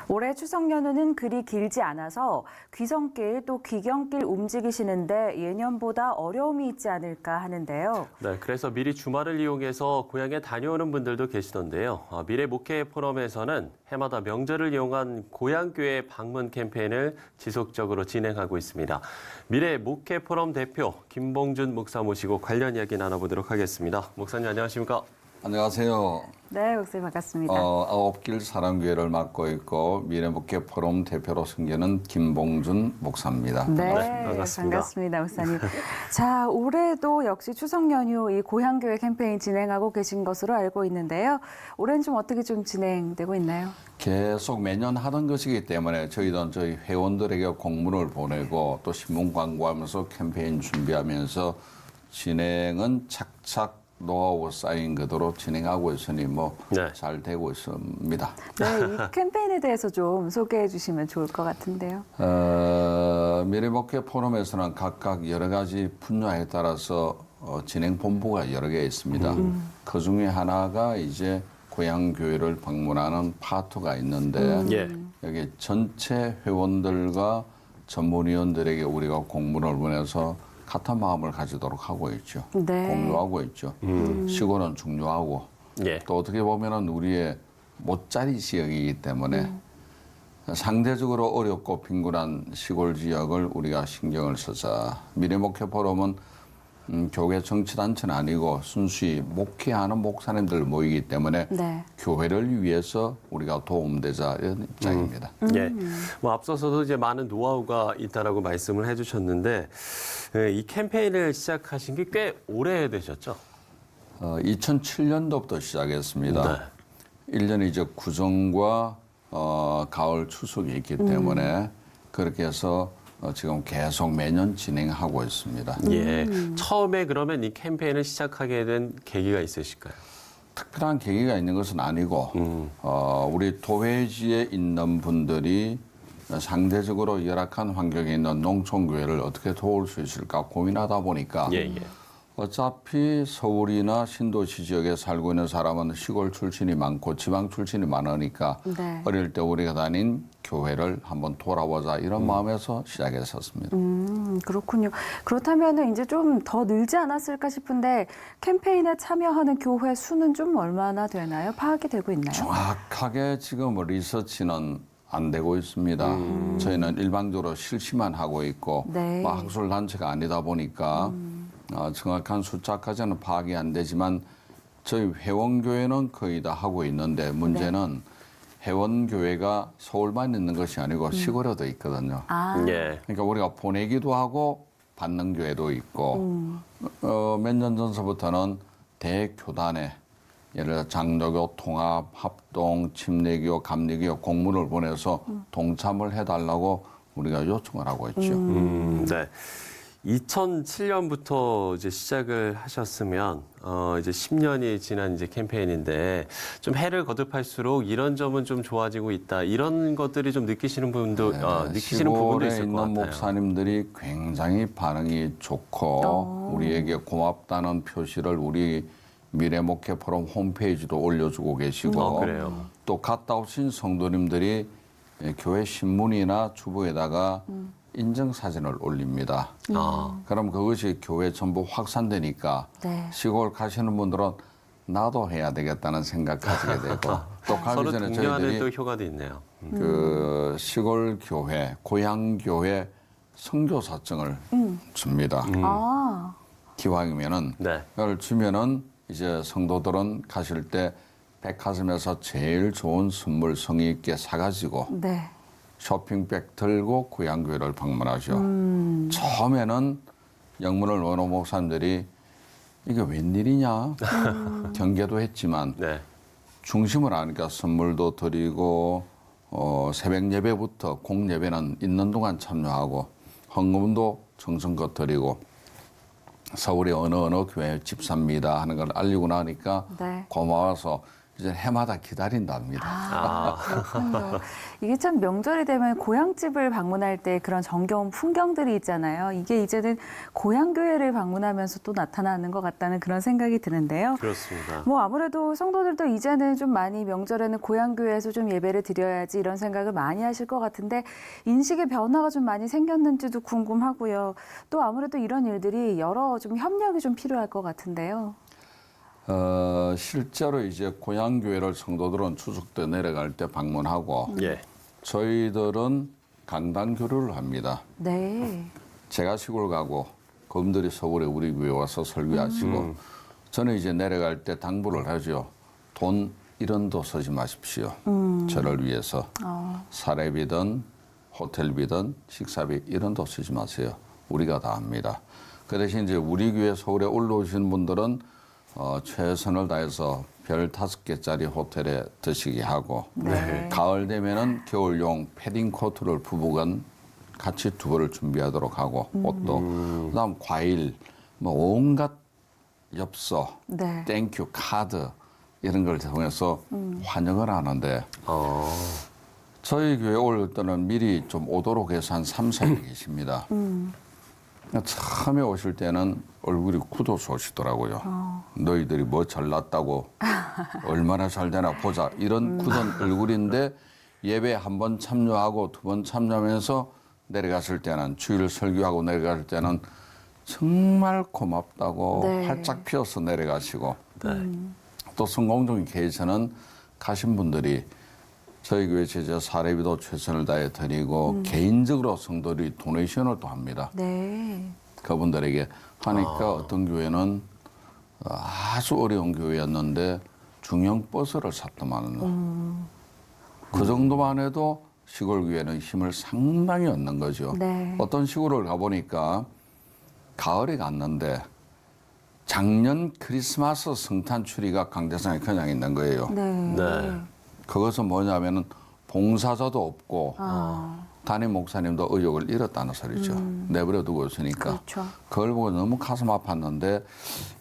올해 추석 연휴는 그리 길지 않아서 귀성길 또 귀경길 움직이시는데 예년보다 어려움이 있지 않을까 하는데요. 네, 그래서 미리 주말을 이용해서 고향에 다녀오는 분들도 계시던데요. 미래 목회 포럼에서는 해마다 명절을 이용한 고향교회 방문 캠페인을 지속적으로 진행하고 있습니다. 미래 목회 포럼 대표 김봉준 목사 모시고 관련 이야기 나눠보도록 하겠습니다. 목사님 안녕하십니까? 안녕하세요. 네, 목사님 반갑습니다. 아홉길 사랑교회를 맡고 있고 미래목회 포럼 대표로 섬기는 김봉준 목사입니다. 네, 반갑습니다. 반갑습니다, 목사님. 자, 올해도 역시 추석 연휴 이 고향교회 캠페인 진행하고 계신 것으로 알고 있는데요. 올해는 좀 어떻게 좀 진행되고 있나요? 계속 매년 하던 것이기 때문에 저희 회원들에게 공문을 보내고 또 신문 광고하면서 캠페인 준비하면서 진행은 착착 노하우 쌓인 그대로 진행하고 있으니 잘 되고 있습니다. 네, 이 캠페인에 대해서 좀 소개해 주시면 좋을 것 같은데요. 미래목회 포럼에서는 각각 여러 가지 분야에 따라서 진행 본부가 여러 개 있습니다. 그 중에 하나가 이제 고향교회를 방문하는 파트가 있는데 여기 전체 회원들과 전문위원들에게 우리가 공문을 보내서 같은 마음을 가지도록 하고 있죠. 네. 공유하고 있죠. 시골은 중요하고 또 어떻게 보면은 우리의 못자리 지역이기 때문에 상대적으로 어렵고 빈곤한 시골 지역을 우리가 신경을 써서 미래목회 포럼은 교회 정치단체는 아니고 순수히 목회하는 목사님들 모이기 때문에 교회를 위해서 우리가 도움되자 이런 입장입니다. 예, 앞서서도 이제 많은 노하우가 있다라고 말씀을 해주셨는데 이 캠페인을 시작하신 게 꽤 오래되셨죠? 2007년도부터 시작했습니다. 1년이 이제 구정과 가을 추석이 있기 때문에 그렇게 해서 지금 계속 매년 진행하고 있습니다. 예, 처음에 그러면 이 캠페인을 시작하게 된 계기가 있으실까요? 특별한 계기가 있는 것은 아니고 우리 도회지에 있는 분들이 상대적으로 열악한 환경에 있는 농촌교회를 어떻게 도울 수 있을까 고민하다 보니까 어차피 서울이나 신도시 지역에 살고 있는 사람은 시골 출신이 많고 지방 출신이 많으니까 어릴 때 우리가 다닌 교회를 한번 돌아보자 이런 마음에서 시작했었습니다. 그렇군요. 그렇다면 이제 좀 더 늘지 않았을까 싶은데 캠페인에 참여하는 교회 수는 좀 얼마나 되나요? 파악이 되고 있나요? 정확하게 지금 리서치는 안 되고 있습니다. 저희는 일방적으로 실시만 하고 있고 학술단체가 아니다 보니까 정확한 숫자까지는 파악이 안 되지만 저희 회원교회는 거의 다 하고 있는데 문제는 회원교회가 서울만 있는 것이 아니고 시골에도 있거든요. 그러니까 우리가 보내기도 하고 받는 교회도 있고 몇 년 전서부터는 대교단에 예를 들어 장로교, 통합, 합동, 침례교, 감리교 공문을 보내서 동참을 해달라고 우리가 요청을 하고 있죠. 네. 2007년부터 이제 시작을 하셨으면 이제 10년이 지난 이제 캠페인인데 좀 해를 거듭할수록 이런 점은 좀 좋아지고 있다. 이런 것들이 좀 느끼시는 분도 느끼시는 부분도 있을 것 같아요. 있는 목사님들이 굉장히 반응이 좋고 우리에게 고맙다는 표시를 우리 미래목회 포럼 홈페이지도 올려주고 계시고 또 갔다 오신 성도님들이 교회 신문이나 주보에다가 인증사진을 올립니다. 그럼 그것이 교회 전부 확산되니까 시골 가시는 분들은 나도 해야 되겠다는 생각 가지게 되고 또 가기 전에 저희들이 또 효과도 있네요. 그 시골 교회, 고향 교회 선교사증을 줍니다. 기왕이면은 그걸 주면은 이제 성도들은 가실 때 백화점에서 제일 좋은 선물 성의 있게 사가지고 쇼핑백 들고 고향교회를 방문하죠. 처음에는 영문을 원어 목사님들이 이게 웬일이냐 경계도 했지만 중심을 아니까 선물도 드리고 새벽 예배부터 공예배는 있는 동안 참여하고 헌금도 정성껏 드리고 서울의 어느 교회 집사입니다 하는 걸 알리고 나니까 고마워서 이제 해마다 기다린답니다. 그렇군요. 이게 참 명절이 되면 고향집을 방문할 때 그런 정겨운 풍경들이 있잖아요. 이게 이제는 고향교회를 방문하면서 또 나타나는 것 같다는 그런 생각이 드는데요. 그렇습니다. 뭐 아무래도 성도들도 이제는 좀 많이 명절에는 고향교회에서 좀 예배를 드려야지 이런 생각을 많이 하실 것 같은데 인식의 변화가 좀 많이 생겼는지도 궁금하고요. 또 아무래도 이런 일들이 여러 좀 협력이 좀 필요할 것 같은데요. 실제로 이제 고향교회를 성도들은 추석 때 내려갈 때 방문하고 예. 저희들은 강단교류를 합니다. 네. 제가 시골 가고 그분들이 서울에 우리 교회 와서 설교하시고 저는 이제 내려갈 때 당부를 하죠. 돈 1원도 쓰지 마십시오. 저를 위해서 사례비든 호텔비든 식사비 1원도 쓰지 마세요. 우리가 다 합니다. 그 대신 이제 우리 교회 서울에 올라오시는 분들은 최선을 다해서 별 5개짜리 호텔에 드시게 하고 네. 가을 되면은 겨울용 패딩 코트를 부부간 같이 두 벌을 준비하도록 하고 옷도 그다음 과일 뭐 온갖 엽서 네. 땡큐 카드 이런 걸 통해서 환영을 하는데 저희 교회 올 때는 미리 좀 오도록 해서 한 3, 4일 계십니다. 처음에 오실 때는 얼굴이 굳어서 너희들이 뭐 잘났다고 얼마나 잘 되나 보자 이런 굳은 얼굴인데 예배 한 번 참여하고 두 번 참여하면서 내려갔을 때는 주일 설교하고 내려갈 때는 정말 고맙다고 네. 활짝 피어서 내려가시고 또 성공적인 케이스는 가신 분들이 저희 교회 제자 사례비도 최선을 다해 드리고 개인적으로 성도들이 도네이션을 또 합니다. 네. 그분들에게 하니까 어떤 교회는 아주 어려운 교회였는데 중형 버스를 샀더만은 그 정도만 해도 시골 교회는 힘을 상당히 얻는 거죠. 네. 어떤 시골을 가보니까 가을에 갔는데 작년 크리스마스 성탄 추리가 강대상에 그냥 있는 거예요. 네. 네. 그것은 뭐냐면은 봉사자도 없고 담임 목사님도 의욕을 잃었다는 소리죠. 내버려 두고 있으니까. 그렇죠. 그걸 보고 너무 가슴 아팠는데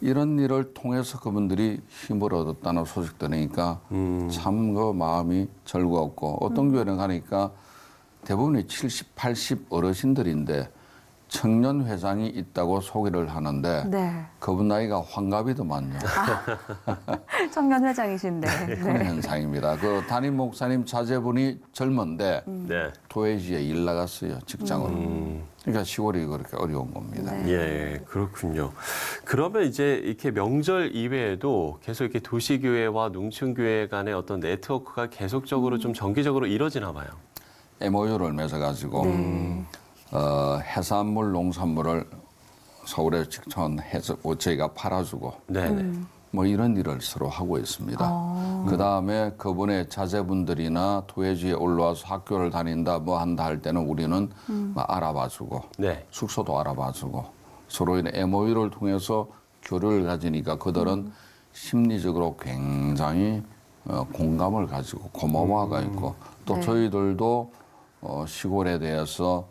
이런 일을 통해서 그분들이 힘을 얻었다는 소식 들으니까 참 그 마음이 즐거웠고 어떤 교회는 가니까 대부분이 70, 80 어르신들인데 청년 회장이 있다고 소개를 하는데 네. 그분 나이가 환갑이더만요. 청년 회장이신데. 그런 네. 현상입니다. 그 담임 목사님 자제분이 젊은데 네. 도회지에 일 나갔어요, 직장으로. 그러니까 시골이 그렇게 어려운 겁니다. 예, 그렇군요. 그러면 이제 이렇게 명절 이외에도 계속 이렇게 도시교회와 농촌교회 간의 어떤 네트워크가 계속적으로 좀 정기적으로 이뤄지나 봐요. MOU를 맺어가지고 해산물, 농산물을 서울에 직전해서 저희가 팔아주고 네. 뭐 이런 일을 서로 하고 있습니다. 그 다음에 그분의 자제분들이나 도회지에 올라와서 학교를 다닌다 뭐 한다 할 때는 우리는 막 알아봐주고 네. 숙소도 알아봐주고 서로의 MOU를 통해서 교류를 가지니까 그들은 심리적으로 굉장히 공감을 가지고 고마워가 있고 또 네. 저희들도 시골에 대해서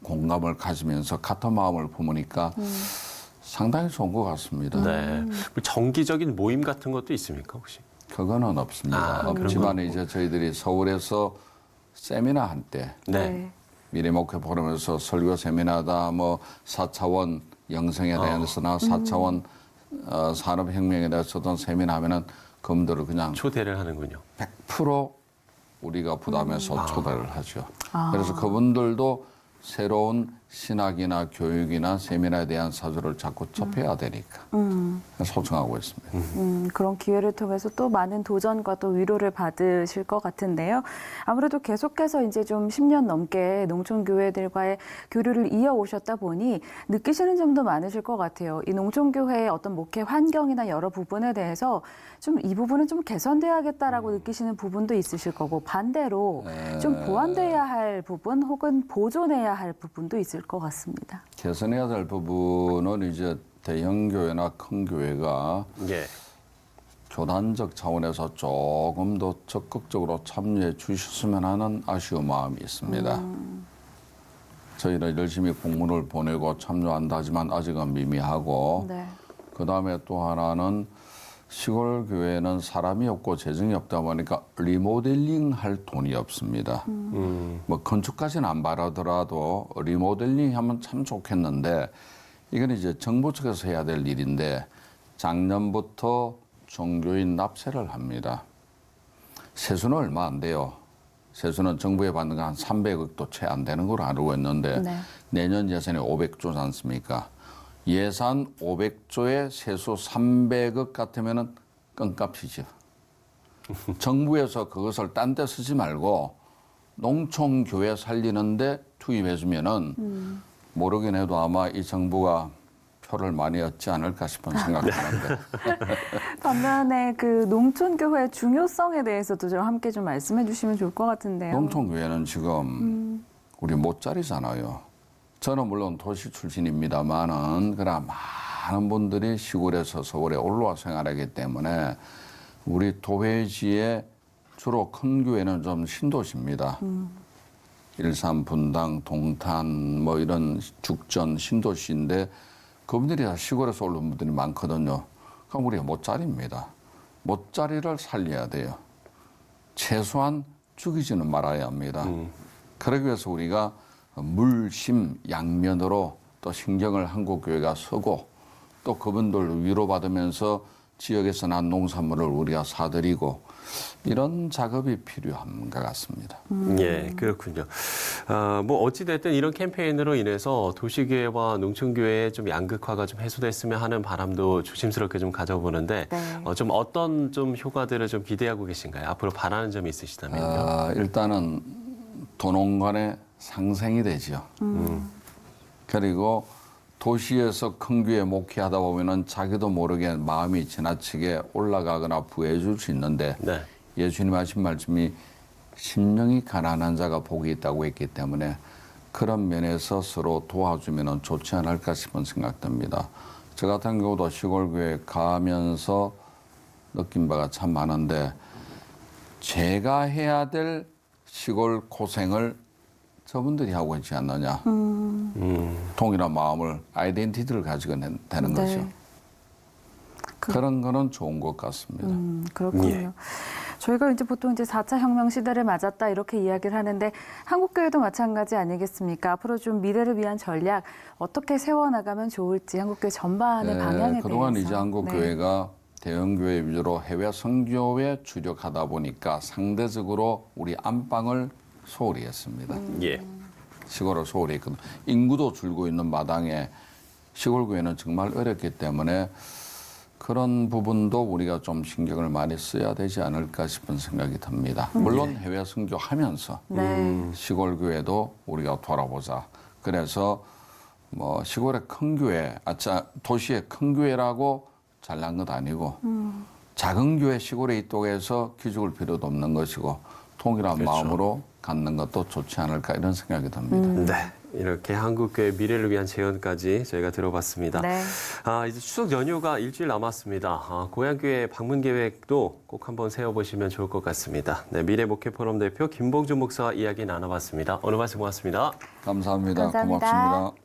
공감을 가지면서 같은 마음을 품으니까 상당히 좋은 것 같습니다. 네. 뭐 정기적인 모임 같은 것도 있습니까, 혹시? 그거는 없습니다. 그런 없지만 건 이제 저희들이 서울에서 세미나 할 때 네. 미래목표 포럼에서 설교 세미나다 뭐 4차원 영성에 대해서나 4차원 산업혁명에 대해서 어떤 세미나 하면은 그분들을 그냥 초대를 하는군요. 100% 우리가 부담해서 초대를 하죠. 그래서 그분들도 새로운 신학이나 교육이나 세미나에 대한 사주를 자꾸 접해야 되니까 소청하고 있습니다. 그런 기회를 통해서 또 많은 도전과 또 위로를 받으실 것 같은데요. 아무래도 계속해서 이제 좀 10년 넘게 농촌교회들과의 교류를 이어오셨다 보니 느끼시는 점도 많으실 것 같아요. 이 농촌교회의 어떤 목회 환경이나 여러 부분에 대해서 좀 이 부분은 좀 개선돼야겠다라고 느끼시는 부분도 있으실 거고 반대로 좀 보완돼야 할 부분 혹은 보존해야 할 부분도 있을 것 같습니다. 개선해야 될 부분은 이제 대형 교회나 큰 교회가 예. 교단적 차원에서 조금 더 적극적으로 참여해 주셨으면 하는 아쉬운 마음이 있습니다. 저희는 열심히 공문을 보내고 참여한다 하지만 아직은 미미하고 네. 그다음에 또 하나는 시골 교회는 사람이 없고 재정이 없다 보니까 리모델링 할 돈이 없습니다. 뭐 건축까지는 안 바라더라도 리모델링 하면 참 좋겠는데 이건 이제 정부 측에서 해야 될 일인데 작년부터 종교인 납세를 합니다. 세수는 얼마 안 돼요. 세수는 정부에 받는 거 한 300억도 채 안 되는 걸로 알고 있는데 네. 내년 예산이 500조지 않습니까? 예산 500조에 세수 300억 같으면은 껌값이죠. 정부에서 그것을 딴 데 쓰지 말고 농촌교회 살리는데 투입해주면은 모르긴 해도 아마 이 정부가 표를 많이 얻지 않을까 싶은 생각하는데. 반면에 그 농촌교회의 중요성에 대해서도 좀 함께 좀 말씀해 주시면 좋을 것 같은데요. 농촌교회는 지금 우리 못자리잖아요. 저는 물론 도시 출신입니다만은 그러나 많은 분들이 시골에서 서울에 올라와 생활하기 때문에 우리 도회지의 주로 큰 교회는 좀 신도시입니다. 일산, 분당, 동탄 뭐 이런 죽전 신도시인데 그분들이 다 시골에서 올라온 분들이 많거든요. 그럼 우리가 못자리입니다. 못자리를 살려야 돼요. 최소한 죽이지는 말아야 합니다. 그러기 위해서 우리가 물심 양면으로 또 신경을 한국교회가 쓰고 또 그분들 위로받으면서 지역에서 난 농산물을 우리가 사드리고 이런 작업이 필요한 것 같습니다. 예, 그렇군요. 뭐 어찌됐든 이런 캠페인으로 인해서 도시교회와 농촌교회의 좀 양극화가 좀 해소됐으면 하는 바람도 조심스럽게 좀 가져보는데 네. 좀 어떤 좀 효과들을 좀 기대하고 계신가요? 앞으로 바라는 점이 있으시다면요. 일단은 도농간의 상생이 되죠. 그리고 도시에서 큰 교회 목회하다 보면은 자기도 모르게 마음이 지나치게 올라가거나 부해질 수 있는데 네. 예수님 하신 말씀이 심령이 가난한 자가 복이 있다고 했기 때문에 그런 면에서 서로 도와주면 좋지 않을까 싶은 생각됩니다. 저 같은 경우도 시골교회 가면서 느낀 바가 참 많은데 제가 해야 될 시골 고생을 저분들이 하고 있지 않느냐. 동일한 마음을, 아이덴티티를 가지고 되는 거죠. 네. 그런 거는 좋은 것 같습니다. 그렇군요. 예. 저희가 이제 보통 이제 4차 혁명 시대를 맞았다 이렇게 이야기를 하는데 한국교회도 마찬가지 아니겠습니까? 앞으로 좀 미래를 위한 전략 어떻게 세워나가면 좋을지 한국교회 전반의 방향에 그동안 대해서. 이제 한국교회가 대형교회 위주로 해외 선교에 주력하다 보니까 상대적으로 우리 안방을 소홀히 했습니다. 예. 시골을 소홀히 했거든요. 인구도 줄고 있는 마당에 시골교회는 정말 어렵기 때문에 그런 부분도 우리가 좀 신경을 많이 써야 되지 않을까 싶은 생각이 듭니다. 물론 해외 선교하면서 네. 시골 교회도 우리가 돌아보자. 그래서 뭐 시골의 큰 교회, 도시의 큰 교회라고 잘난 것 아니고 작은 교회 시골에 있다고 해서 기죽을 필요도 없는 것이고 통일한 그렇죠. 마음으로 갖는 것도 좋지 않을까 이런 생각이 듭니다. 네. 이렇게 한국교회 미래를 위한 제언까지 저희가 들어봤습니다. 네. 이제 추석 연휴가 일주일 남았습니다. 고향교회 방문 계획도 꼭 한번 세워보시면 좋을 것 같습니다. 네, 미래목회포럼 대표 김봉준 목사와 이야기 나눠봤습니다. 오늘 말씀 고맙습니다. 감사합니다. 감사합니다. 고맙습니다.